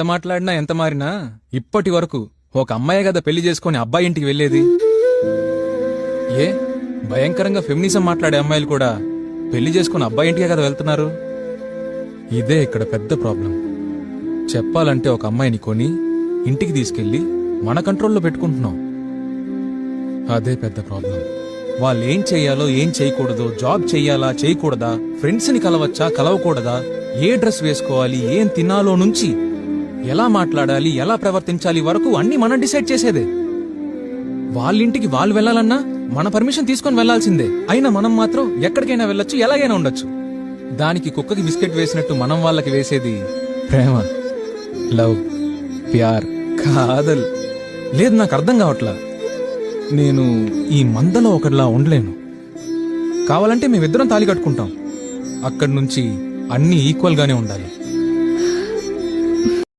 ఎంత మాట్లాడినా ఎంత మారినా ఇప్పటి వరకు ఒక అమ్మాయి కదా పెళ్లి చేసుకుని అబ్బాయి ఇంటికి వెళ్లేది. ఏ భయంకరంగా ఫెమినిజం మాట్లాడే అమ్మాయిలు కూడా పెళ్లి చేసుకుని అబ్బాయి ఇంటికే కదా వెళ్తున్నారు. ఇదే ఇక్కడ పెద్ద ప్రాబ్లం. చెప్పాలంటే ఒక అమ్మాయిని కొని ఇంటికి తీసుకెళ్లి మన కంట్రోల్లో పెట్టుకుంటున్నాం. అదే పెద్ద ప్రాబ్లం. వాళ్ళు ఏం చెయ్యాలో ఏం చేయకూడదో, జాబ్ చెయ్యాలా చేయకూడదా, ఫ్రెండ్స్ ని కలవచ్చా కలవకూడదా, ఏ డ్రెస్ వేసుకోవాలి, ఏం తినాలో నుంచి ఎలా మాట్లాడాలి, ఎలా ప్రవర్తించాలి వరకు అన్ని మనం డిసైడ్ చేసేదే. వాళ్ళింటికి వాళ్ళు వెళ్లాలన్నా మన పర్మిషన్ తీసుకొని వెళ్లాల్సిందే. అయినా మనం మాత్రం ఎక్కడికైనా వెళ్ళొచ్చు, ఎలాగైనా ఉండొచ్చు. దానికి కుక్కకి బిస్కెట్ వేసినట్టు మనం వాళ్ళకి వేసేది ప్రేమ, లవ్, ప్యార్, కాదల్. లేదు, నాకు అర్థం కావట్లా. నేను ఈ మందలో ఒకటిలా ఉండలేను. కావాలంటే మేమిద్దరం తాళి కట్టుకుంటాం. అక్కడి నుంచి అన్నీ ఈక్వల్ గానే ఉండాలి.